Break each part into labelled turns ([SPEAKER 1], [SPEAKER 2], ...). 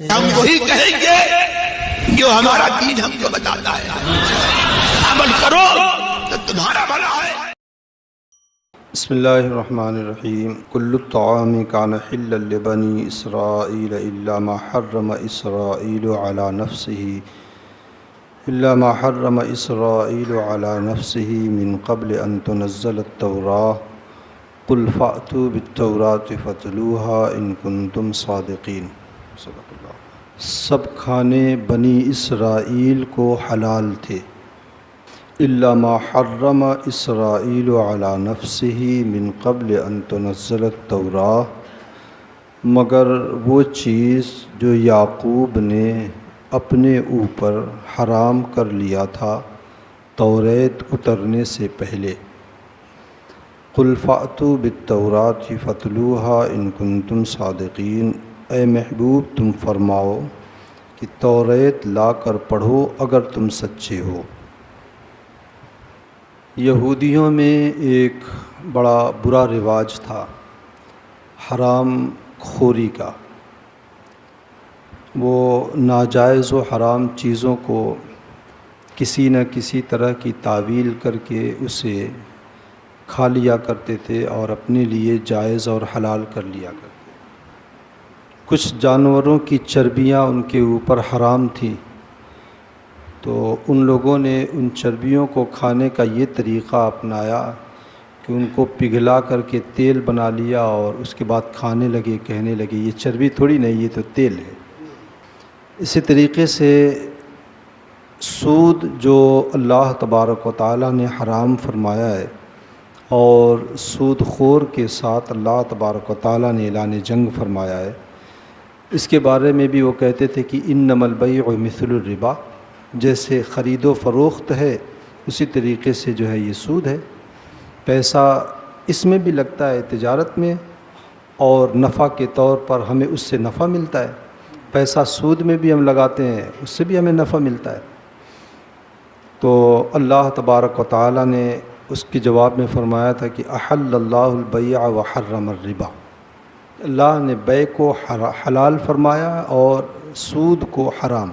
[SPEAKER 1] ہم وہی کہیں گے جو ہمارا دین ہم کو بتاتا ہے، عمل کرو تو تمہارا بھلا ہے۔
[SPEAKER 2] بسم اللہ الرحمن الرحیم۔ کل الطعام کان حلا لبنی اسرائیل الا ما حرم اسرائیل علی نفسه من قبل ان تنزل التوراة قل فأتوا بالتوراة فاتلوها ان کنتم صادقین۔ صدق اللہ۔ سب کھانے بنی اسرائیل کو حلال تھے، الا ما حرم اسرائیل علی نفسه من قبل ان تنزل التوراة، مگر وہ چیز جو یعقوب نے اپنے اوپر حرام کر لیا تھا توریت اترنے سے پہلے۔ قل فأتوا بالتوراة فاتلوها ان کنتم صادقین، اے محبوب تم فرماؤ کہ توریت لا کر پڑھو اگر تم سچے ہو۔ یہودیوں میں ایک بڑا برا رواج تھا حرام خوری کا۔ وہ ناجائز و حرام چیزوں کو کسی نہ کسی طرح کی تعویل کر کے اسے کھا لیا کرتے تھے اور اپنے لیے جائز اور حلال کر لیا کرتے۔ کچھ جانوروں کی چربیاں ان کے اوپر حرام تھیں، تو ان لوگوں نے ان چربیوں کو کھانے کا یہ طریقہ اپنایا کہ ان کو پگھلا کر کے تیل بنا لیا اور اس کے بعد کھانے لگے، کہنے لگے یہ چربی تھوڑی نہیں، یہ تو تیل ہے۔ اسی طریقے سے سود جو اللہ تبارک و تعالیٰ نے حرام فرمایا ہے، اور سود خور کے ساتھ اللہ تبارک و تعالیٰ نے اعلان جنگ فرمایا ہے، اس کے بارے میں بھی وہ کہتے تھے کہ انما البیع مثل الربا، جیسے خرید و فروخت ہے اسی طریقے سے جو ہے یہ سود ہے۔ پیسہ اس میں بھی لگتا ہے تجارت میں، اور نفع کے طور پر ہمیں اس سے نفع ملتا ہے۔ پیسہ سود میں بھی ہم لگاتے ہیں، اس سے بھی ہمیں نفع ملتا ہے۔ تو اللہ تبارک و تعالیٰ نے اس کے جواب میں فرمایا تھا کہ احل اللہ البیع وحرم الربا، اللہ نے بیع کو حلال فرمایا اور سود کو حرام۔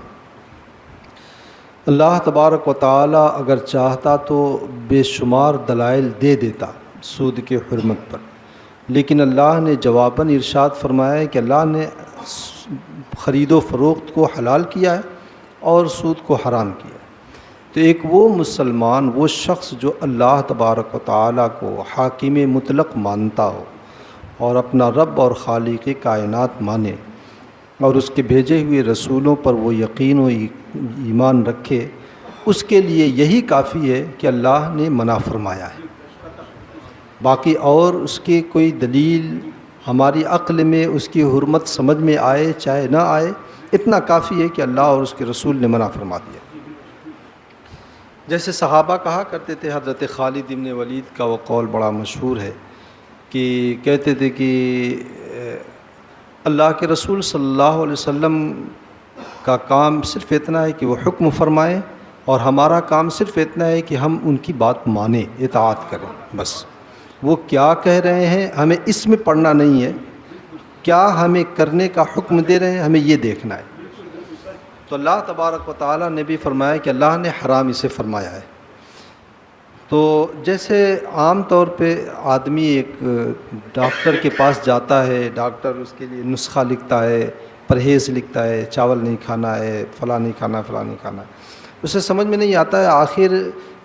[SPEAKER 2] اللہ تبارک و تعالیٰ اگر چاہتا تو بے شمار دلائل دے دیتا سود کے حرمت پر، لیکن اللہ نے جواباً ارشاد فرمایا ہے کہ اللہ نے خرید و فروخت کو حلال کیا ہے اور سود کو حرام کیا ہے۔ تو ایک وہ مسلمان، وہ شخص جو اللہ تبارک و تعالیٰ کو حاکم مطلق مانتا ہو اور اپنا رب اور خالق کائنات مانے اور اس کے بھیجے ہوئے رسولوں پر وہ یقین و ایمان رکھے، اس کے لیے یہی کافی ہے کہ اللہ نے منع فرمایا ہے۔ باقی اور اس کی کوئی دلیل ہماری عقل میں اس کی حرمت سمجھ میں آئے چاہے نہ آئے، اتنا کافی ہے کہ اللہ اور اس کے رسول نے منع فرما دیا۔ جیسے صحابہ کہا کرتے تھے، حضرت خالد بن ولید کا وہ قول بڑا مشہور ہے کہ کہتے تھے کہ اللہ کے رسول صلی اللہ علیہ وسلم کا کام صرف اتنا ہے کہ وہ حکم فرمائیں، اور ہمارا کام صرف اتنا ہے کہ ہم ان کی بات مانیں، اطاعت کریں، بس وہ کیا کہہ رہے ہیں ہمیں اس میں پڑھنا نہیں ہے، کیا ہمیں کرنے کا حکم دے رہے ہیں ہمیں یہ دیکھنا ہے۔ تو اللہ تبارک و تعالیٰ نے بھی فرمایا کہ اللہ نے حرام اسے فرمایا ہے۔ تو جیسے عام طور پہ آدمی ایک ڈاکٹر کے پاس جاتا ہے، ڈاکٹر اس کے لیے نسخہ لکھتا ہے، پرہیز لکھتا ہے، چاول نہیں کھانا ہے، فلاں نہیں کھانا، فلاں نہیں کھانا، اسے سمجھ میں نہیں آتا ہے آخر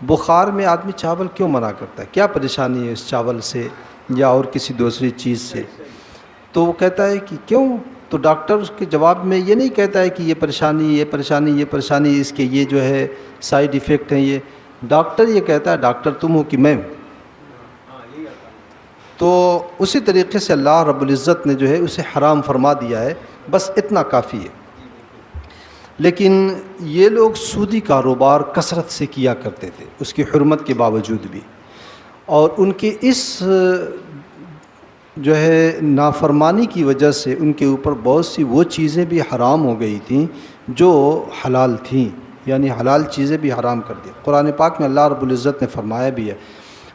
[SPEAKER 2] بخار میں آدمی چاول کیوں منع کرتا ہے، کیا پریشانی ہے اس چاول سے یا اور کسی دوسری چیز سے۔ تو وہ کہتا ہے کہ کیوں، تو ڈاکٹر اس کے جواب میں یہ نہیں کہتا ہے کہ یہ پریشانی، یہ پریشانی، یہ پریشانی، اس کے یہ جو ہے سائیڈ ایفیکٹ ہیں، یہ ڈاکٹر یہ کہتا ہے ڈاکٹر تم ہو کہ میں ہوں۔ تو اسی طریقے سے اللہ رب العزت نے جو ہے اسے حرام فرما دیا ہے، بس اتنا کافی ہے۔ لیکن یہ لوگ سودی کاروبار کثرت سے کیا کرتے تھے اس کی حرمت کے باوجود بھی، اور ان کے اس جو ہے نافرمانی کی وجہ سے ان کے اوپر بہت سی وہ چیزیں بھی حرام ہو گئی تھیں جو حلال تھیں، یعنی حلال چیزیں بھی حرام کر دی۔ قرآن پاک میں اللہ رب العزت نے فرمایا بھی ہے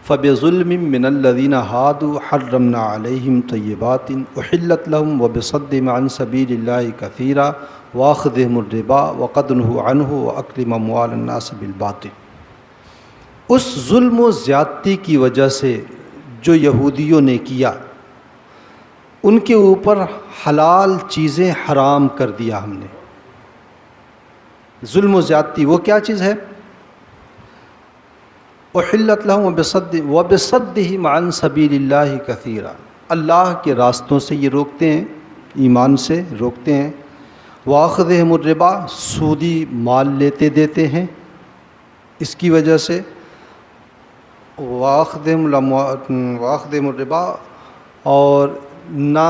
[SPEAKER 2] فبظلم من الذین ہادوا حرمنا علیہم طیبات احلت لهم وبصدهم عن سبیل اللہ کثیرا واخذهم الربا وقد نہوا عنہ واکلهم اموال الناس بالباطل۔ اس ظلم و زیادتی کی وجہ سے جو یہودیوں نے کیا، ان کے اوپر حلال چیزیں حرام کر دیا ہم نے۔ ظلم و زیادتی وہ کیا چیز ہے؟ احلت لهم وبصدهم عن سبیل اللہ کثیرا، اللہ کے راستوں سے یہ روکتے ہیں، ایمان سے روکتے ہیں۔ واخذهم الربا، سودی مال لیتے دیتے ہیں اس کی وجہ سے۔ واخذهم الربا، اور نہ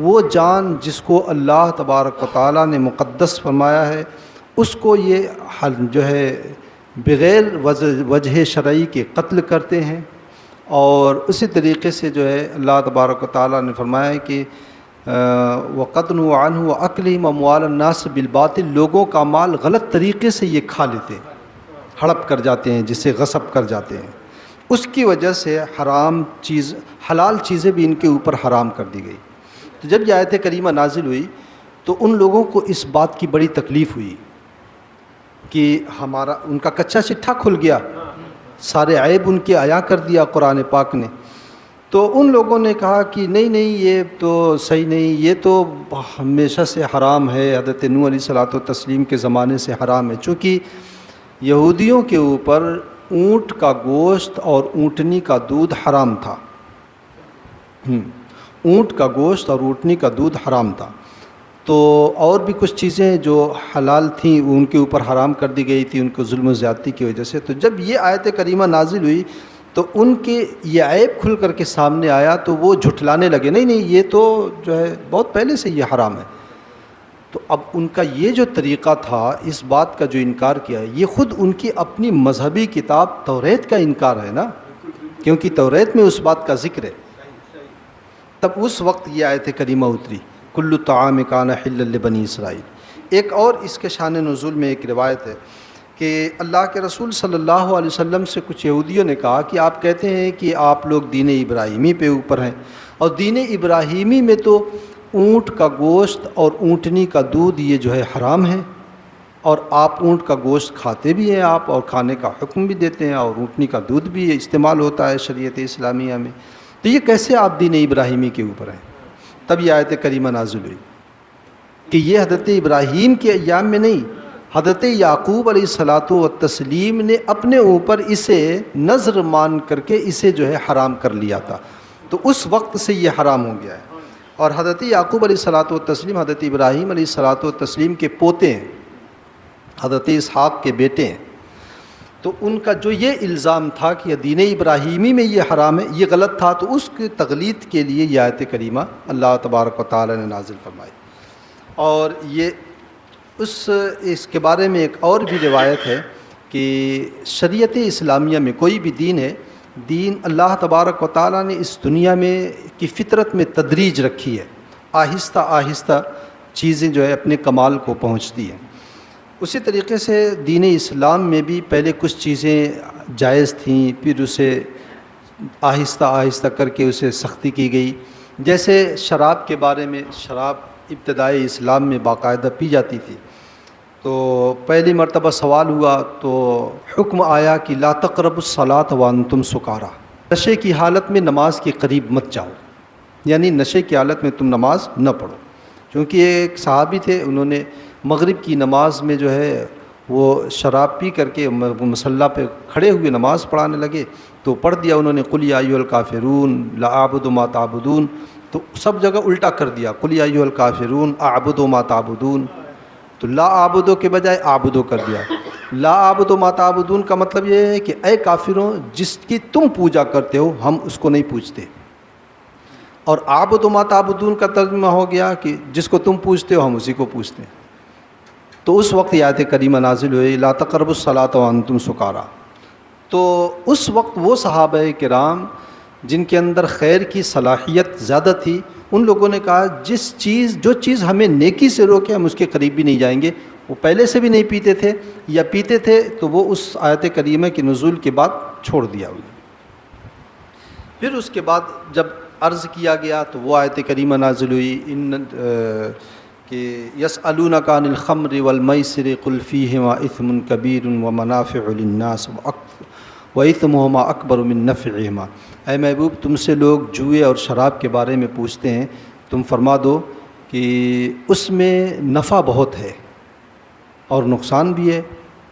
[SPEAKER 2] وہ جان جس کو اللہ تبارک و تعالیٰ نے مقدس فرمایا ہے اس کو یہ جو ہے بغیر وجہ شرعی کے قتل کرتے ہیں۔ اور اسی طریقے سے جو ہے اللہ تبارک و تعالیٰ نے فرمایا کہ وَقَدْ نُهُوا عَنْهُ وَأَكْلِهِمْ أَمْوَالَ النَّاسِ بِالْبَاطِلِ، لوگوں کا مال غلط طریقے سے یہ کھا لیتے ہیں، ہڑپ کر جاتے ہیں، جسے غصب کر جاتے ہیں۔ اس کی وجہ سے حلال چیزیں بھی ان کے اوپر حرام کر دی گئی۔ تو جب یہ آیت کریمہ نازل ہوئی تو ان لوگوں کو اس بات کی بڑی تکلیف ہوئی کہ ان کا کچا چٹھا کھل گیا، سارے عیب ان کے عیاں کر دیا قرآن پاک نے۔ تو ان لوگوں نے کہا کہ نہیں یہ تو صحیح نہیں، یہ تو ہمیشہ سے حرام ہے، حضرت نوح علیہ الصلوۃ والتسلیم کے زمانے سے حرام ہے، چونکہ یہودیوں کے اوپر اونٹ کا گوشت اور اونٹنی کا دودھ حرام تھا۔ اونٹ کا گوشت اور اونٹنی کا دودھ حرام تھا، تو اور بھی کچھ چیزیں جو حلال تھیں وہ ان کے اوپر حرام کر دی گئی تھی ان کو ظلم و زیادتی کی وجہ سے۔ تو جب یہ آیت کریمہ نازل ہوئی تو ان کے یہ عیب کھل کر کے سامنے آیا تو وہ جھٹلانے لگے، نہیں یہ تو جو ہے بہت پہلے سے یہ حرام ہے۔ تو اب ان کا یہ جو طریقہ تھا، اس بات کا جو انکار کیا ہے، یہ خود ان کی اپنی مذہبی کتاب توریت کا انکار ہے نا، کیونکہ توریت میں اس بات کا ذکر ہے۔ تب اس وقت یہ آیت کریمہ اتری، کل طعام کان حلا لبنی اسرائیل۔ ایک اور اس کے شان نزول میں ایک روایت ہے کہ اللہ کے رسول صلی اللہ علیہ وسلم سے کچھ یہودیوں نے کہا کہ آپ کہتے ہیں کہ آپ لوگ دین ابراہیمی پہ اوپر ہیں، اور دین ابراہیمی میں تو اونٹ کا گوشت اور اونٹنی کا دودھ یہ جو ہے حرام ہے، اور آپ اونٹ کا گوشت کھاتے بھی ہیں آپ، اور کھانے کا حکم بھی دیتے ہیں، اور اونٹنی کا دودھ بھی استعمال ہوتا ہے شریعت اسلامیہ میں، تو یہ کیسے آپ دین ابراہیمی کے اوپر ہیں؟ تب یہ آیت کریمہ نازل ہوئی کہ یہ حضرت ابراہیم کے ایام میں نہیں، حضرت یعقوب علیہ الصلوۃ والتسلیم نے اپنے اوپر اسے نذر مان کر کے اسے جو ہے حرام کر لیا تھا، تو اس وقت سے یہ حرام ہو گیا ہے۔ اور حضرت یعقوب علیہ الصلوۃ والتسلیم حضرت ابراہیم علیہ الصلوۃ والتسلیم کے پوتے ہیں، حضرت اسحاق کے بیٹے ہیں، تو ان کا جو یہ الزام تھا کہ دین ابراہیمی میں یہ حرام ہے، یہ غلط تھا، تو اس کی تغلیظ کے لیے یہ آیت کریمہ اللہ تبارک و تعالی نے نازل فرمائی۔ اور یہ اس کے بارے میں ایک اور بھی روایت ہے کہ شریعت اسلامیہ میں کوئی بھی دین ہے، دین اللہ تبارک و تعالیٰ نے اس دنیا میں کی فطرت میں تدریج رکھی ہے، آہستہ آہستہ چیزیں جو ہے اپنے کمال کو پہنچتی ہیں۔ اسی طریقے سے دین اسلام میں بھی پہلے کچھ چیزیں جائز تھیں، پھر اسے آہستہ آہستہ کر کے اسے سختی کی گئی، جیسے شراب کے بارے میں، شراب ابتدائی اسلام میں باقاعدہ پی جاتی تھی، تو پہلی مرتبہ سوال ہوا تو حکم آیا کہ لا تقربوا الصلاۃ وانتم سکارا، نشے کی حالت میں نماز کے قریب مت جاؤ، یعنی نشے کی حالت میں تم نماز نہ پڑھو۔ چونکہ ایک صحابی تھے، انہوں نے مغرب کی نماز میں جو ہے وہ شراب پی کر کے مصلی پہ کھڑے ہوئے نماز پڑھانے لگے، تو پڑھ دیا انہوں نے قل یا ایھا الکافرون لا اعبد ما تعبدون، تو سب جگہ الٹا کر دیا، قل یا ایھا الکافرون اعبد ما تعبدون، تو لا اعبدو کے بجائے اعبدو کر دیا۔ لا اعبد ما تعبدون کا مطلب یہ ہے کہ اے کافروں، جس کی تم پوجا کرتے ہو ہم اس کو نہیں پوجتے، اور اعبد ما تعبدون کا ترجمہ ہو گیا کہ جس کو تم پوجتے ہو ہم اسی کو پوجتے ہیں۔ تو اس وقت آیت کریمہ نازل ہوئی لا تقربوا الصلاۃ وانتم سکارا۔ تو اس وقت وہ صحابہ کرام جن کے اندر خیر کی صلاحیت زیادہ تھی، ان لوگوں نے کہا جو چیز ہمیں نیکی سے روکے ہم اس کے قریب بھی نہیں جائیں گے۔ وہ پہلے سے بھی نہیں پیتے تھے، یا پیتے تھے تو وہ اس آیت کریمہ کے نزول کے بعد چھوڑ دیا انہیں۔ پھر اس کے بعد جب عرض کیا گیا تو وہ آیت کریمہ نازل ہوئی کہ یسألونک عن الخمر والمیسر قل فیہما اثم کبیر ومنافع للناس وإثمہما اکبر من نفعہما. اے محبوب تم سے لوگ جوئے اور شراب کے بارے میں پوچھتے ہیں، تم فرما دو کہ اس میں نفع بہت ہے اور نقصان بھی ہے،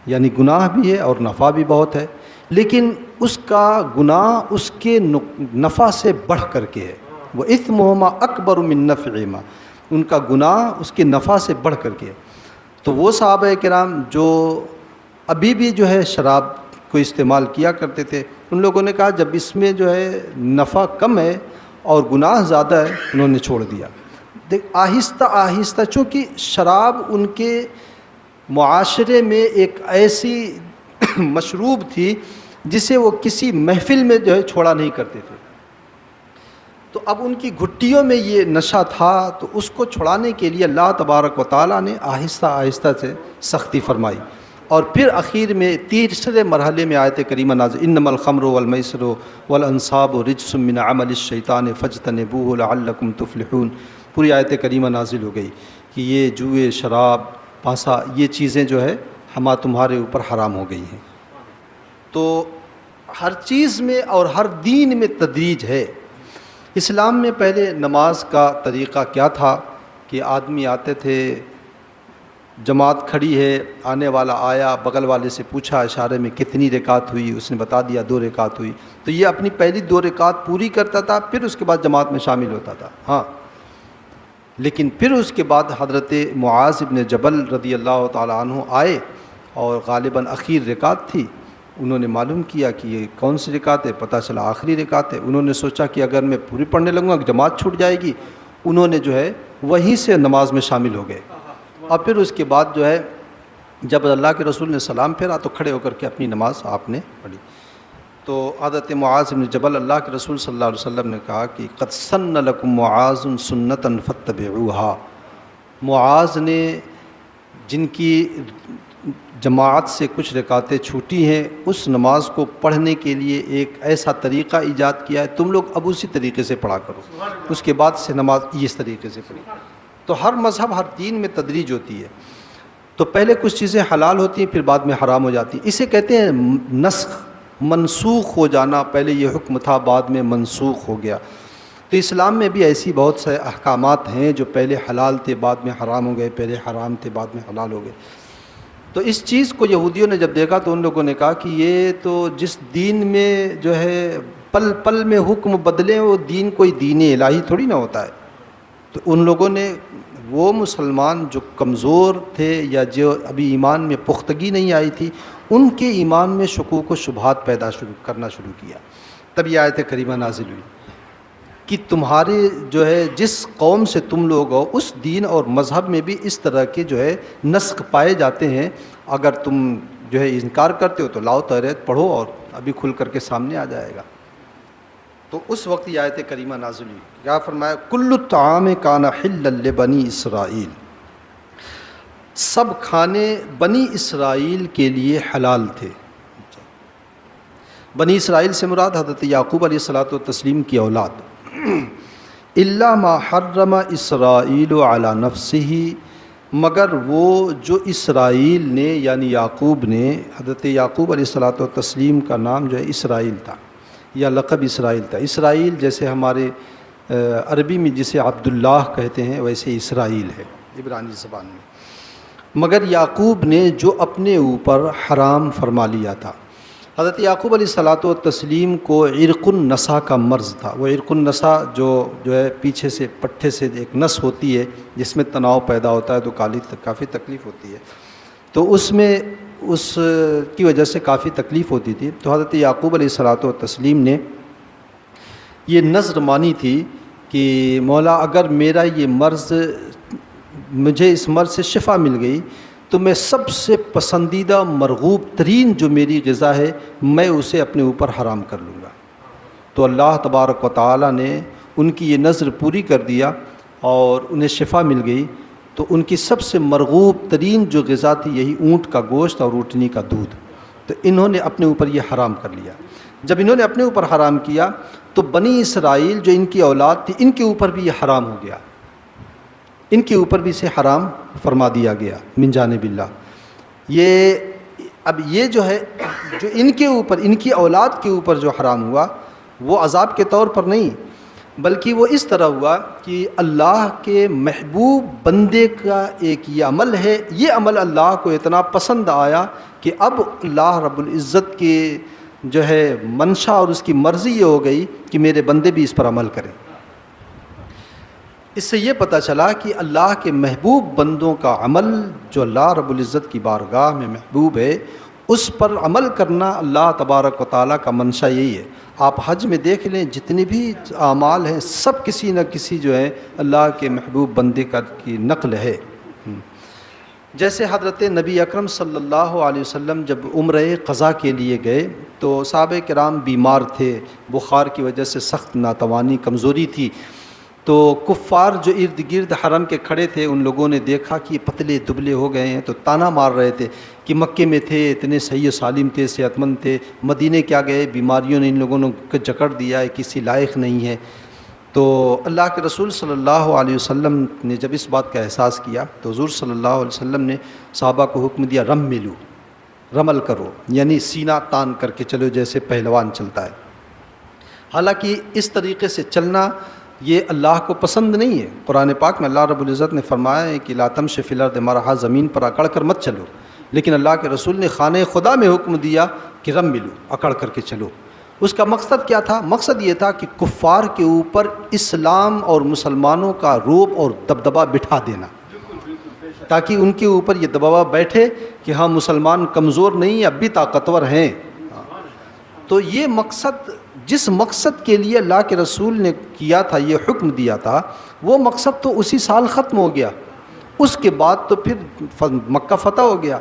[SPEAKER 2] یعنی گناہ بھی ہے اور نفع بھی بہت ہے، لیکن اس کا گناہ اس کے نفع سے بڑھ کر کے ہے. وإثمہما اکبر من نفعہما، ان کا گناہ اس کے نفع سے بڑھ کر کے. تو وہ صحابہ کرام جو ابھی بھی جو ہے شراب کو استعمال کیا کرتے تھے، ان لوگوں نے کہا جب اس میں جو ہے نفع کم ہے اور گناہ زیادہ ہے، انہوں نے چھوڑ دیا. دیکھ آہستہ آہستہ، چونکہ شراب ان کے معاشرے میں ایک ایسی مشروب تھی جسے وہ کسی محفل میں جو ہے چھوڑا نہیں کرتے تھے، تو اب ان کی گھٹیوں میں یہ نشہ تھا، تو اس کو چھڑانے کے لیے اللہ تبارک و تعالیٰ نے آہستہ آہستہ سے سختی فرمائی. اور پھر اخیر میں تیسرے مرحلے میں آیت کریمہ نازل انما الخمر والمیسر والانصاب رجس من عمل الشیطان فاجتنبوه لعلکم تفلحون. پوری آیت کریمہ نازل ہو گئی کہ یہ جوئے، شراب، پاسا، یہ چیزیں جو ہے تمہارے اوپر حرام ہو گئی ہیں. تو ہر چیز میں اور ہر دین میں تدریج ہے. اسلام میں پہلے نماز کا طریقہ کیا تھا کہ آدمی آتے تھے، جماعت کھڑی ہے، آنے والا آیا، بغل والے سے پوچھا اشارے میں کتنی رکعت ہوئی، اس نے بتا دیا 2 رکعت ہوئی، تو یہ اپنی پہلی 2 رکعت پوری کرتا تھا، پھر اس کے بعد جماعت میں شامل ہوتا تھا. ہاں، لیکن پھر اس کے بعد حضرت معاذ بن جبل رضی اللہ تعالیٰ عنہ آئے اور غالباً اخیر رکعت تھی. انہوں نے معلوم کیا کہ یہ کون سی رکعت ہے، پتہ چلا آخری رکعت ہے. انہوں نے سوچا کہ اگر میں پوری پڑھنے لگوں گا جماعت چھوٹ جائے گی. انہوں نے جو ہے وہیں سے نماز میں شامل ہو گئے. اور پھر اس کے بعد جو ہے جب اللہ کے رسول نے سلام پھیرا تو کھڑے ہو کر کے اپنی نماز آپ نے پڑھی. تو حضرت معاذ بن جبل اللہ کے رسول صلی اللہ علیہ وسلم نے کہا کہ قد سن لکم معاذ سنتا فاتبعوها. معاذ نے جن کی جماعت سے کچھ رکعتیں چھوٹی ہیں، اس نماز کو پڑھنے کے لیے ایک ایسا طریقہ ایجاد کیا ہے، تم لوگ اب اسی طریقے سے پڑھا کرو. اس کے بعد سے نماز اس طریقے سے پڑھی. تو ہر مذہب، ہر دین میں تدریج ہوتی ہے. تو پہلے کچھ چیزیں حلال ہوتی ہیں، پھر بعد میں حرام ہو جاتی ہیں. اسے کہتے ہیں نسخ، منسوخ ہو جانا. پہلے یہ حکم تھا، بعد میں منسوخ ہو گیا. تو اسلام میں بھی ایسی بہت سے احکامات ہیں جو پہلے حلال تھے، بعد میں حرام ہو گئے، پہلے حرام تھے، بعد میں حلال ہو گئے. تو اس چیز کو یہودیوں نے جب دیکھا تو ان لوگوں نے کہا کہ یہ تو جس دین میں جو ہے پل پل میں حکم بدلیں، وہ دین کوئی دین الہی تھوڑی نہ ہوتا ہے. تو ان لوگوں نے، وہ مسلمان جو کمزور تھے یا جو ابھی ایمان میں پختگی نہیں آئی تھی، ان کے ایمان میں شکوک و شبہات کرنا شروع کیا. تب یہ آیت کریمہ نازل ہوئی کہ تمہارے جو ہے جس قوم سے تم لوگ ہو، اس دین اور مذہب میں بھی اس طرح کے جو ہے نسخ پائے جاتے ہیں. اگر تم جو ہے انکار کرتے ہو تو لاؤ توریت پڑھو اور ابھی کھل کر کے سامنے آ جائے گا. تو اس وقت یہ آیت کریمہ نازل ہوئی. کیا فرمایا؟ کل الطعام کان حلا لبنی اسرائیل. سب کھانے بنی اسرائیل کے لیے حلال تھے. بنی اسرائیل سے مراد حضرت یعقوب علیہ الصلوۃ والتسلیم کی اولاد. الا ما حرم اسرائیل علی نفسہ، مگر وہ جو اسرائیل نے یعنی یعقوب نے، حضرت یعقوب علیہ الصلوۃ والتسلیم کا نام جو ہے اسرائیل تھا یا لقب اسرائیل تھا. اسرائیل جیسے ہمارے عربی میں جسے عبداللہ کہتے ہیں، ویسے اسرائیل ہے عبرانی زبان میں. مگر یعقوب نے جو اپنے اوپر حرام فرما لیا تھا. حضرت یعقوب علیہ الصلوۃ والتسلیم کو عرق النسا کا مرض تھا. وہ عرق النسا جو ہے پیچھے سے پٹھے سے ایک نس ہوتی ہے جس میں تناؤ پیدا ہوتا ہے تو کافی تکلیف ہوتی ہے. تو اس میں اس کی وجہ سے کافی تکلیف ہوتی تھی. تو حضرت یعقوب علیہ الصلوۃ والتسلیم نے یہ نذر مانی تھی کہ مولا اگر میرا یہ مرض، مجھے اس مرض سے شفا مل گئی تو میں سب سے پسندیدہ مرغوب ترین جو میری غذا ہے میں اسے اپنے اوپر حرام کر لوں گا. تو اللہ تبارک و تعالیٰ نے ان کی یہ نذر پوری کر دیا اور انہیں شفا مل گئی. تو ان کی سب سے مرغوب ترین جو غذا تھی یہی اونٹ کا گوشت اور اونٹنی کا دودھ. تو انہوں نے اپنے اوپر یہ حرام کر لیا. جب انہوں نے اپنے اوپر حرام کیا تو بنی اسرائیل جو ان کی اولاد تھی ان کے اوپر بھی یہ حرام ہو گیا، ان کے اوپر بھی اسے حرام فرما دیا گیا من جانب اللہ۔ اب یہ جو ہے جو ان کے اوپر، ان کی اولاد کے اوپر جو حرام ہوا وہ عذاب کے طور پر نہیں، بلکہ وہ اس طرح ہوا کہ اللہ کے محبوب بندے کا ایک یہ عمل ہے، یہ عمل اللہ کو اتنا پسند آیا کہ اب اللہ رب العزت کے جو ہے منشا اور اس کی مرضی یہ ہو گئی کہ میرے بندے بھی اس پر عمل کریں۔ اس سے یہ پتہ چلا کہ اللہ کے محبوب بندوں کا عمل جو اللہ رب العزت کی بارگاہ میں محبوب ہے، اس پر عمل کرنا اللہ تبارک و تعالیٰ کا منشا یہی ہے۔ آپ حج میں دیکھ لیں جتنے بھی اعمال ہیں سب کسی نہ کسی جو ہے اللہ کے محبوب بندے کی نقل ہے۔ جیسے حضرت نبی اکرم صلی اللہ علیہ وسلم جب عمرہ قضا کے لیے گئے تو صحابہ کرام بیمار تھے، بخار کی وجہ سے سخت ناتوانی کمزوری تھی، تو کفار جو ارد گرد حرم کے کھڑے تھے ان لوگوں نے دیکھا کہ یہ پتلے دبلے ہو گئے ہیں، تو تانا مار رہے تھے کہ مکے میں تھے اتنے صحیح و سالم تھے، صحت مند تھے، مدینے کیا گئے، بیماریوں نے ان لوگوں کو جکڑ دیا ہے، کسی لائق نہیں ہے۔ تو اللہ کے رسول صلی اللہ علیہ وسلم نے جب اس بات کا احساس کیا تو حضور صلی اللہ علیہ وسلم نے صحابہ کو حکم دیا رملو، رمل کرو، یعنی سینہ تان کر کے چلو جیسے پہلوان چلتا ہے۔ حالانکہ اس طریقے سے چلنا یہ اللہ کو پسند نہیں ہے۔ قرآن پاک میں اللہ رب العزت نے فرمایا ہے کہ لا تمشِ فی الارض مرحا، زمین پر اکڑ کر مت چلو، لیکن اللہ کے رسول نے خانہ خدا میں حکم دیا کہ رملو، اکڑ کر کے چلو۔ اس کا مقصد کیا تھا؟ مقصد یہ تھا کہ کفار کے اوپر اسلام اور مسلمانوں کا رعب اور دبدبہ بٹھا دینا، تاکہ ان کے اوپر یہ دبدبہ بیٹھے کہ ہاں مسلمان کمزور نہیں، اب بھی طاقتور ہیں۔ تو یہ مقصد، جس مقصد کے لیے اللہ کے رسول نے کیا تھا، یہ حکم دیا تھا، وہ مقصد تو اسی سال ختم ہو گیا۔ اس کے بعد تو پھر مکہ فتح ہو گیا،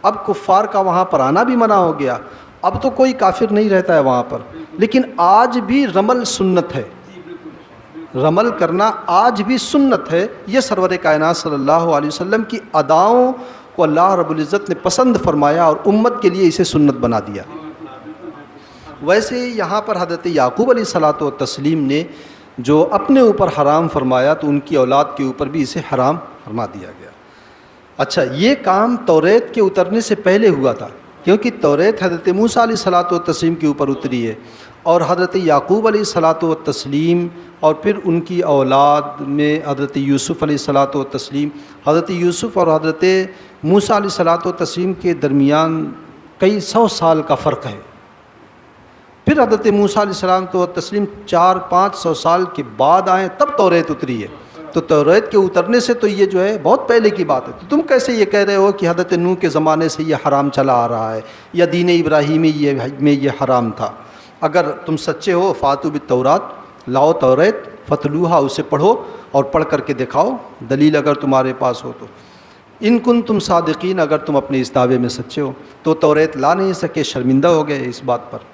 [SPEAKER 2] اب کفار کا وہاں پر آنا بھی منع ہو گیا، اب تو کوئی کافر نہیں رہتا ہے وہاں پر۔ لیکن آج بھی رمل سنت ہے، رمل کرنا آج بھی سنت ہے۔ یہ سرور کائنات صلی اللہ علیہ وسلم کی اداؤں کو اللہ رب العزت نے پسند فرمایا اور امت کے لیے اسے سنت بنا دیا۔ ویسے یہاں پر حضرت یعقوب علیہ الصلوۃ والتسلیم نے جو اپنے اوپر حرام فرمایا تو ان کی اولاد کے اوپر بھی اسے حرام فرما دیا گیا۔ اچھا، یہ کام توریت کے اترنے سے پہلے ہوا تھا، کیونکہ توریت حضرت موسیٰ علیہ الصلوۃ والتسلیم کے اوپر اتری ہے، اور حضرت یعقوب علیہ الصلوۃ والتسلیم اور پھر ان کی اولاد میں حضرت یوسف علیہ الصلوۃ والتسلیم، حضرت یوسف اور حضرت موسیٰ علیہ الصلوۃ والتسلیم کے درمیان کئی سو سال کا فرق ہے۔ پھر حضرت موسیٰ علیہ السلام تو تسلیم 400-500 سال کے بعد آئے، تب توریت اتری ہے۔ تو توریت کے اترنے سے تو یہ جو ہے بہت پہلے کی بات ہے۔ تو تم کیسے یہ کہہ رہے ہو کہ حضرت نوح کے زمانے سے یہ حرام چلا آ رہا ہے یا دین ابراہیمی میں یہ حرام تھا؟ اگر تم سچے ہو فاتو بالتورات، لاؤ توریت فتلوہا، اسے پڑھو اور پڑھ کر کے دکھاؤ دلیل اگر تمہارے پاس ہو تو۔ ان کن تم صادقین، اگر تم اپنے اس دعوے میں سچے ہو۔ تو توریت لا نہیں سکے، شرمندہ ہو گئے اس بات پر۔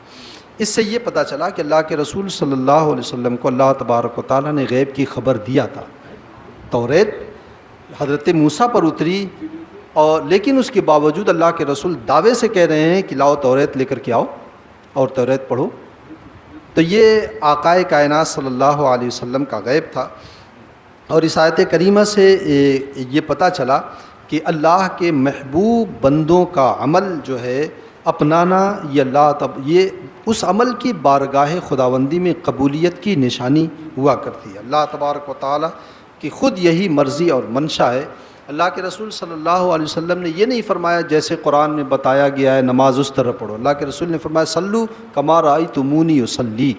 [SPEAKER 2] اس سے یہ پتہ چلا کہ اللہ کے رسول صلی اللہ علیہ وسلم کو اللہ تبارک و تعالیٰ نے غیب کی خبر دیا تھا۔ توریت حضرت موسیٰ پر اتری، اور لیکن اس کے باوجود اللہ کے رسول دعوے سے کہہ رہے ہیں کہ لاؤ توریت لے کر کے آؤ اور توریت پڑھو۔ تو یہ آقائے کائنات صلی اللہ علیہ وسلم کا غیب تھا۔ اور اس آیت کریمہ سے یہ پتہ چلا کہ اللہ کے محبوب بندوں کا عمل جو ہے اپنانا، یہ اس عمل کی بارگاہ خداوندی میں قبولیت کی نشانی ہوا کرتی ہے۔ اللہ تبارک و تعالیٰ کی خود یہی مرضی اور منشا ہے۔ اللہ کے رسول صلی اللہ علیہ وسلم نے یہ نہیں فرمایا جیسے قرآن میں بتایا گیا ہے نماز اس طرح پڑھو۔ اللہ کے رسول نے فرمایا صلو کما رأیتمونی اصلی،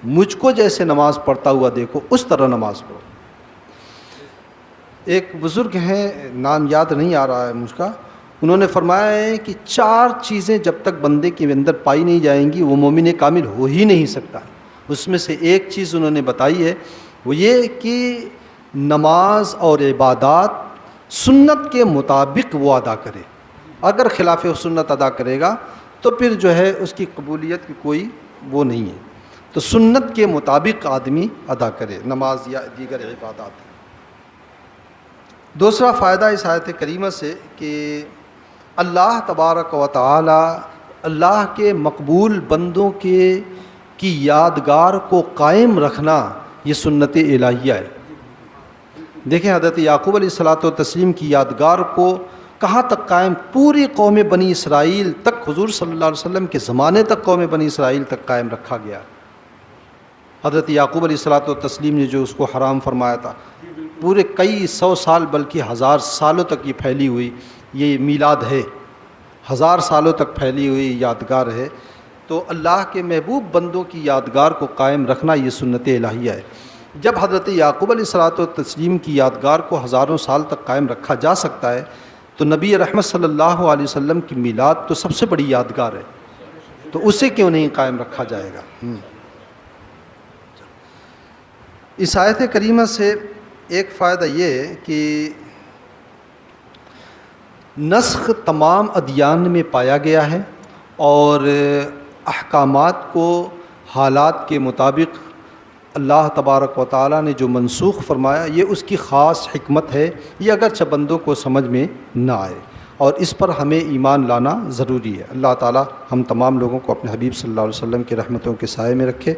[SPEAKER 2] مجھ کو جیسے نماز پڑھتا ہوا دیکھو اس طرح نماز پڑھو۔ ایک بزرگ ہیں، نام یاد نہیں آ رہا ہے مجھ کا، انہوں نے فرمایا ہے کہ 4 چیزیں جب تک بندے کے اندر پائی نہیں جائیں گی وہ مومن کامل ہو ہی نہیں سکتا۔ اس میں سے ایک چیز انہوں نے بتائی ہے، وہ یہ کہ نماز اور عبادات سنت کے مطابق وہ ادا کرے۔ اگر خلاف سنت ادا کرے گا تو پھر جو ہے اس کی قبولیت کی کوئی وہ نہیں ہے۔ تو سنت کے مطابق آدمی ادا کرے نماز یا دیگر عبادات۔ دوسرا فائدہ اس آیت کریمہ سے کہ اللہ تبارک و تعالی اللہ کے مقبول بندوں کی یادگار کو قائم رکھنا یہ سنت الہیہ ہے۔ دیکھیں حضرت یعقوب علیہ الصلوۃ والتسلیم کی یادگار کو کہاں تک قائم، پوری قوم بنی اسرائیل تک، حضور صلی اللہ علیہ وسلم کے زمانے تک قوم بنی اسرائیل تک قائم رکھا گیا۔ حضرت یعقوب علیہ الصلوۃ والتسلیم نے جو اس کو حرام فرمایا تھا، پورے کئی سو سال بلکہ ہزار سالوں تک یہ پھیلی ہوئی، یہ میلاد ہے، ہزار سالوں تک پھیلی ہوئی یادگار ہے۔ تو اللہ کے محبوب بندوں کی یادگار کو قائم رکھنا یہ سنت الہیہ ہے۔ جب حضرت یعقوب علیہ الصلوۃ والتسلیم کی یادگار کو ہزاروں سال تک قائم رکھا جا سکتا ہے تو نبی رحمت صلی اللہ علیہ وسلم کی میلاد تو سب سے بڑی یادگار ہے، تو اسے کیوں نہیں قائم رکھا جائے گا؟ اس آیت کریمہ سے ایک فائدہ یہ ہے کہ نسخ تمام ادیان میں پایا گیا ہے، اور احکامات کو حالات کے مطابق اللہ تبارک و تعالیٰ نے جو منسوخ فرمایا یہ اس کی خاص حکمت ہے، یہ اگرچہ بندوں کو سمجھ میں نہ آئے، اور اس پر ہمیں ایمان لانا ضروری ہے۔ اللہ تعالیٰ ہم تمام لوگوں کو اپنے حبیب صلی اللہ علیہ وسلم کی رحمتوں کے سائے میں رکھے۔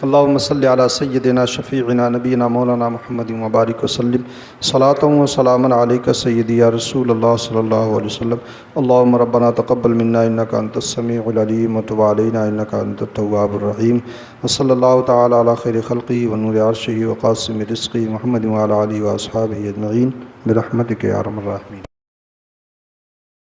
[SPEAKER 2] اللہم صلی علی سیدنا شفیعنا نبینا مولانا محمد وبارک وسلم، صلاۃ و سلام علیک سیدی یا رسول اللہ صلی اللہ علیہ وسلم۔ اللہم ربنا تقبل منا انک انت السمیع العلیم وتب علینا انک انت التواب الرحیم، وصلی اللہ تعالی علی خیر خلقہ ونور عرشہ وقاسم رزقہ محمد وعلی آلہ واصحابہ اجمعین برحمتک یا ارحم الراحمین۔